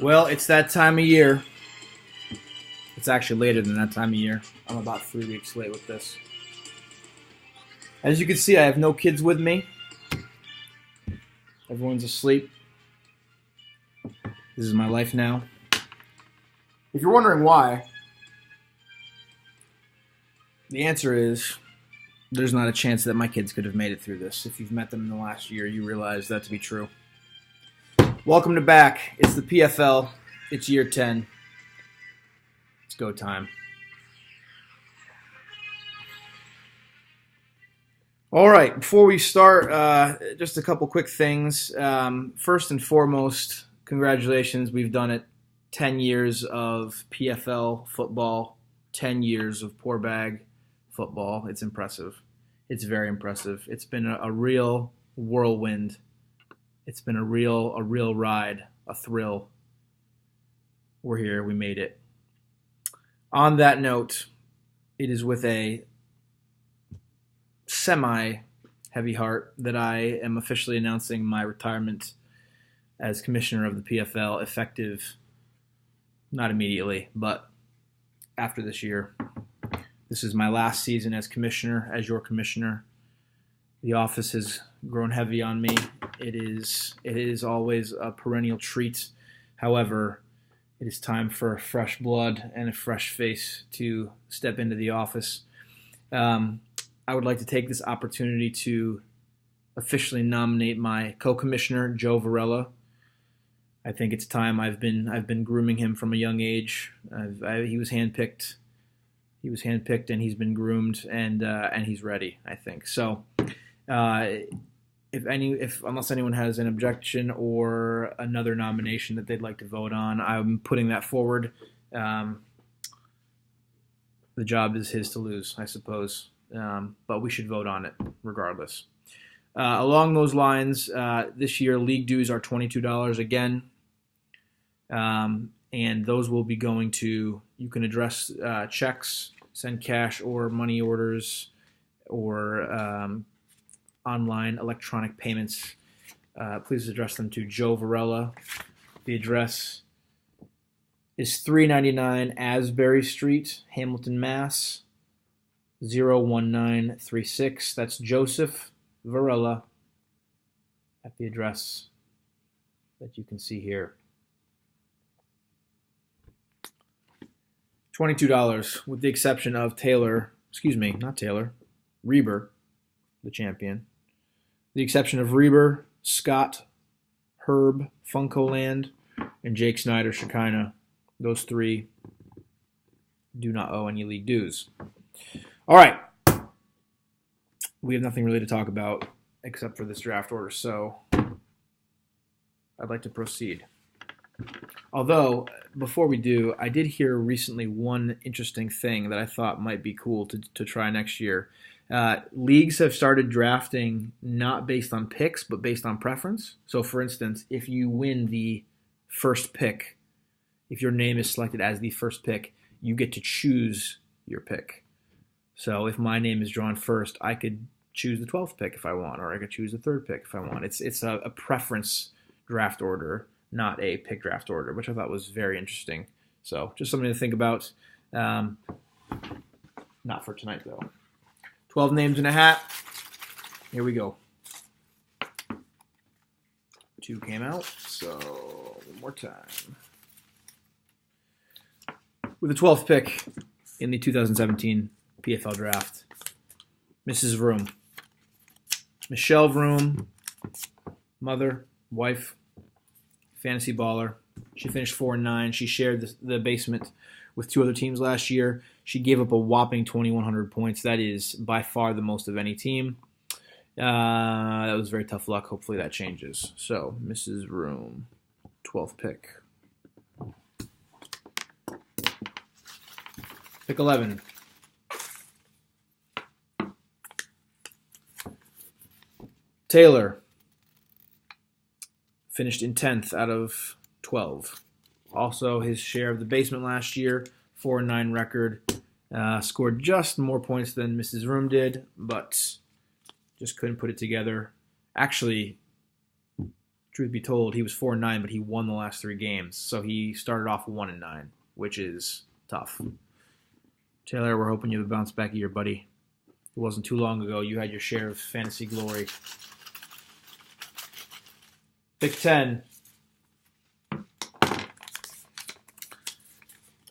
Well, it's that time of year. It's actually later than that time of year. I'm about 3 weeks late with this. As you can see, I have no kids with me. Everyone's asleep. This is my life now. If you're wondering why, the answer is there's not a chance that my kids could have made it through this. If you've met them in the last year, you realize that to be true. Welcome to back. It's the PFL. It's year 10. It's go time. All right, before we start, just a couple quick things. First and foremost, congratulations. We've done it. 10 years of PFL football, 10 years of poor bag football. It's impressive. It's very impressive. It's been a real whirlwind. It's been a real ride, a thrill. We're here. We made it. On that note, it is with a semi-heavy heart that I am officially announcing my retirement as commissioner of the PFL, effective not immediately, but after this year. This is my last season as commissioner, as your commissioner. The office has grown heavy on me. It is always a perennial treat. However, it is time for fresh blood and a fresh face to step into the office. I would like to take this opportunity to officially nominate my co-commissioner, Joe Varela. I think it's time. I've been grooming him from a young age. He was handpicked. He was handpicked, and he's been groomed, and he's ready, I think. So, unless anyone has an objection or another nomination that they'd like to vote on, I'm putting that forward. The job is his to lose, I suppose, but we should vote on it regardless. Along those lines, this year league dues are $22 again, and those will be going to, you can address checks, send cash or money orders, or online electronic payments. Please address them to Joe Varela. The address is 399 Asbury Street, Hamilton, Mass. 01936. That's Joseph Varela at the address that you can see here. $22, with the exception of Reber, the champion. The exception of Reber, Scott, Herb, Funkoland, and Jake Snyder, Shekinah. Those three do not owe any league dues. All right. We have nothing really to talk about except for this draft order, so I'd like to proceed. Although, before we do, I did hear recently one interesting thing that I thought might be cool to try next year. Leagues have started drafting not based on picks, but based on preference. So, for instance, if you win the first pick, if your name is selected as the first pick, you get to choose your pick. So if my name is drawn first, I could choose the 12th pick if I want, or I could choose the third pick if I want. It's a preference draft order, not a pick draft order, which I thought was very interesting. So just something to think about. Not for tonight, though. 12 names in a hat. Here we go. 2 came out, so one more time. With the 12th pick in the 2017 PFL draft, Mrs. Vroom. Michelle Vroom, mother, wife, fantasy baller. She finished 4-9. She shared the basement with 2 other teams last year. She gave up a whopping 2,100 points. That is by far the most of any team. That was very tough luck. Hopefully that changes. So, Mrs. Vroom, 12th pick. Pick 11. Taylor finished in 10th out of 12. Also, his share of the basement last year, 4-9 record. Scored just more points than Mrs. Vroom did, but just couldn't put it together. Actually, Truth be told, he was 4-9, but he won the last 3 games. So he started off 1-9, which is tough. Taylor, we're hoping you have a bounce back year, buddy. It wasn't too long ago. You had your share of fantasy glory. Pick 10.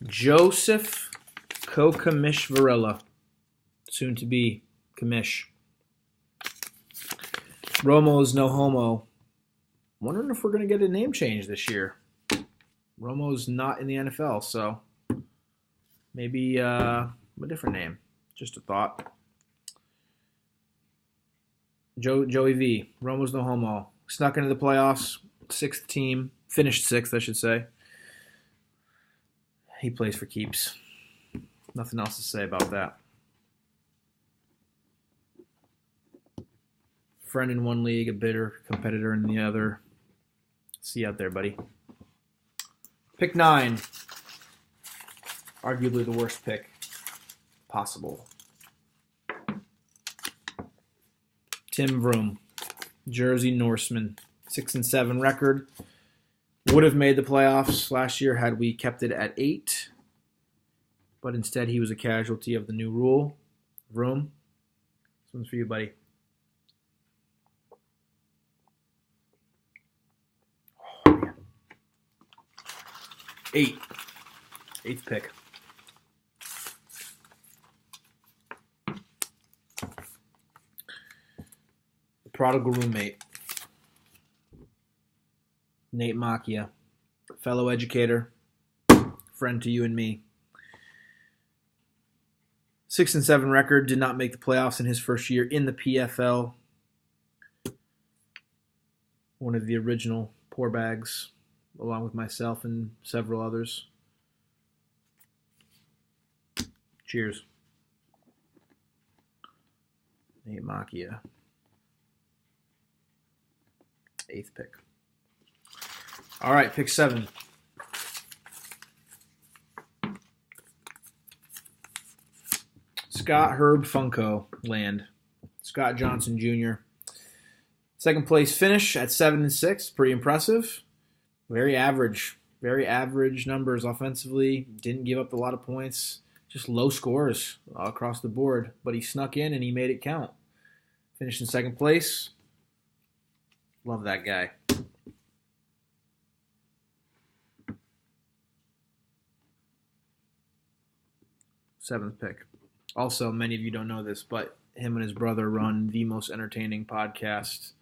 Joseph Kokamish Varela. Soon to be Kamish. Romo's no homo. Wondering if we're going to get a name change this year. Romo's not in the NFL, so maybe a different name. Just a thought. Joey V. Romo's no homo. Snuck into the playoffs. 6th team. Finished 6th, I should say. He plays for keeps. Nothing else to say about that. Friend in one league, a bitter competitor in the other. See you out there, buddy. Pick 9. Arguably the worst pick possible. Tim Vroom, Jersey Norseman, 6-7 record. Would have made the playoffs last year had we kept it at 8. But instead he was a casualty of the new rule. Vroom, this one's for you, buddy. Oh, man. 8. 8th pick. The prodigal roommate. Nate Macchia, fellow educator, friend to you and me. 6-7 record, did not make the playoffs in his first year in the PFL. One of the original poor bags, along with myself and several others. Cheers. Nate Macchia. 8th pick. All right, pick 7. Scott Herb Funko land. Scott Johnson Jr. Second place finish at 7-6. Pretty impressive. Very average. Very average numbers offensively. Didn't give up a lot of points. Just low scores across the board. But he snuck in and he made it count. Finished in second place. Love that guy. Seventh pick. Also, many of you don't know this, but him and his brother run the most entertaining podcast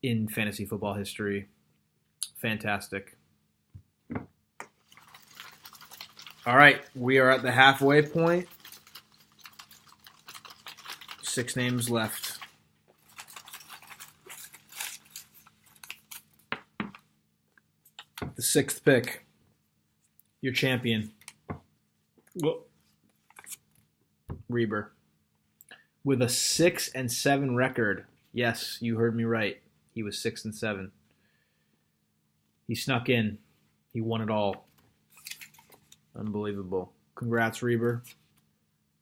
in fantasy football history. Fantastic. All right, we are at the halfway point. 6 names left. The 6th pick. Your champion. Reber. With a 6-7 record. Yes, you heard me right. He was 6-7. He snuck in. He won it all. Unbelievable. Congrats, Reber.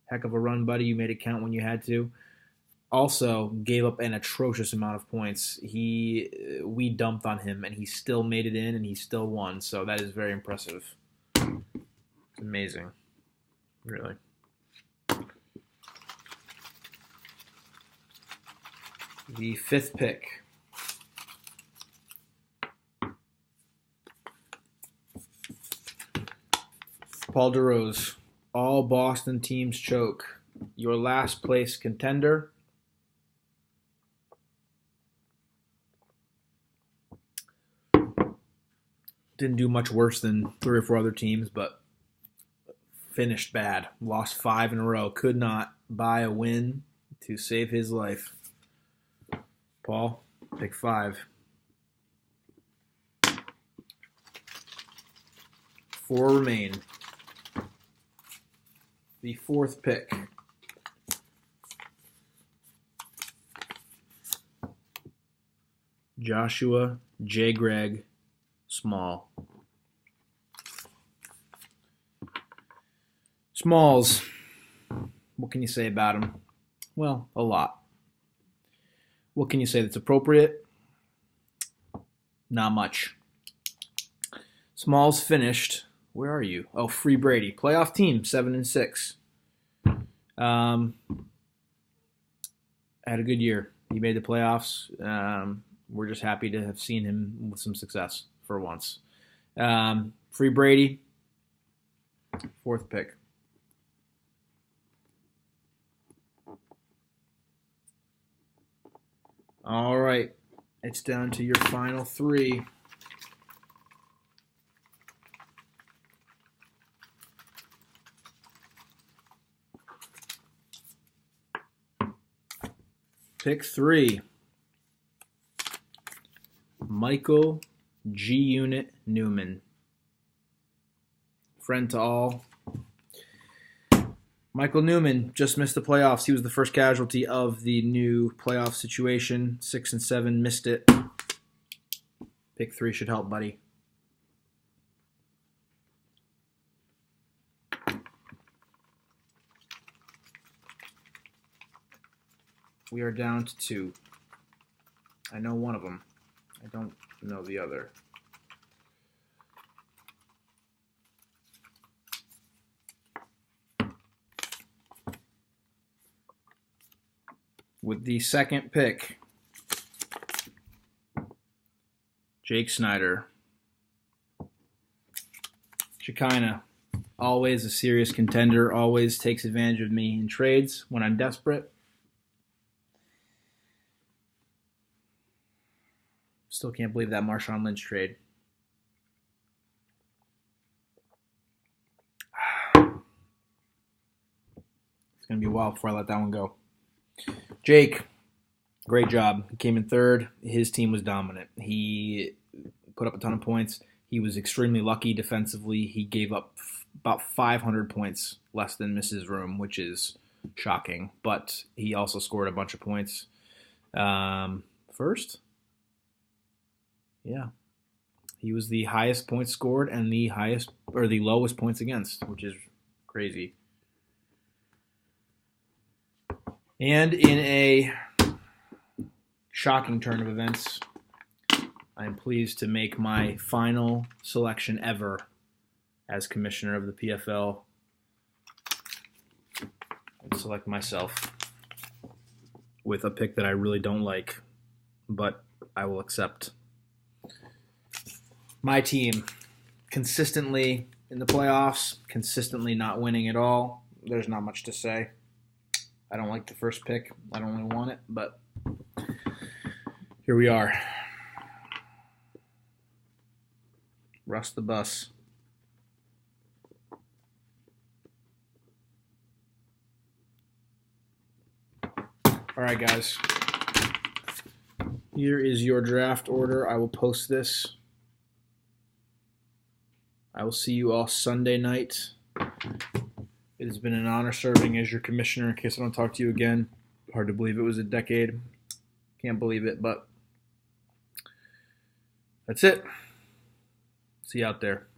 Heck of a run, buddy. You made it count when you had to. Also, gave up an atrocious amount of points. We dumped on him, and he still made it in, and he still won. So that is very impressive. It's amazing. Really. The 5th pick. Paul DeRose. All Boston teams choke. Your last place contender. Didn't do much worse than 3 or 4 other teams, but finished bad. Lost 5 in a row. Could not buy a win to save his life. Paul, pick 5. 4 remain. The 4th pick. Joshua J. Gregg Small. Smalls. What can you say about him? Well, a lot. What can you say that's appropriate? Not much. Smalls finished. Where are you? Oh, Free Brady. Playoff team, 7-6. Had a good year. He made the playoffs. We're just happy to have seen him with some success for once. Free Brady, 4th pick. All right. It's down to your final 3. Pick 3. Michael G. Unit Newman. Friend to all. Michael Newman just missed the playoffs. He was the first casualty of the new playoff situation. 6-7, missed it. Pick 3 should help, buddy. We are down to 2. I know one of them. I don't know the other. With the 2nd pick, Jake Snyder. Shekinah, always a serious contender, always takes advantage of me in trades when I'm desperate. Still can't believe that Marshawn Lynch trade. It's going to be a while before I let that one go. Jake, great job. He came in 3rd. His team was dominant. He put up a ton of points. He was extremely lucky defensively. He gave up about 500 points less than Mrs. Room, which is shocking. But he also scored a bunch of points. First? Yeah. He was the highest points scored and the highest or the lowest points against, which is crazy. And in a shocking turn of events, I am pleased to make my final selection ever as commissioner of the PFL. I'd select myself with a pick that I really don't like, but I will accept. My team, consistently in the playoffs, consistently not winning at all. There's not much to say. I don't like the first pick. I don't really want it, but here we are. Russ the Bus. All right, guys. Here is your draft order. I will post this. I will see you all Sunday night. It has been an honor serving as your commissioner in case I don't talk to you again. Hard to believe it was a decade. Can't believe it, but that's it. See you out there.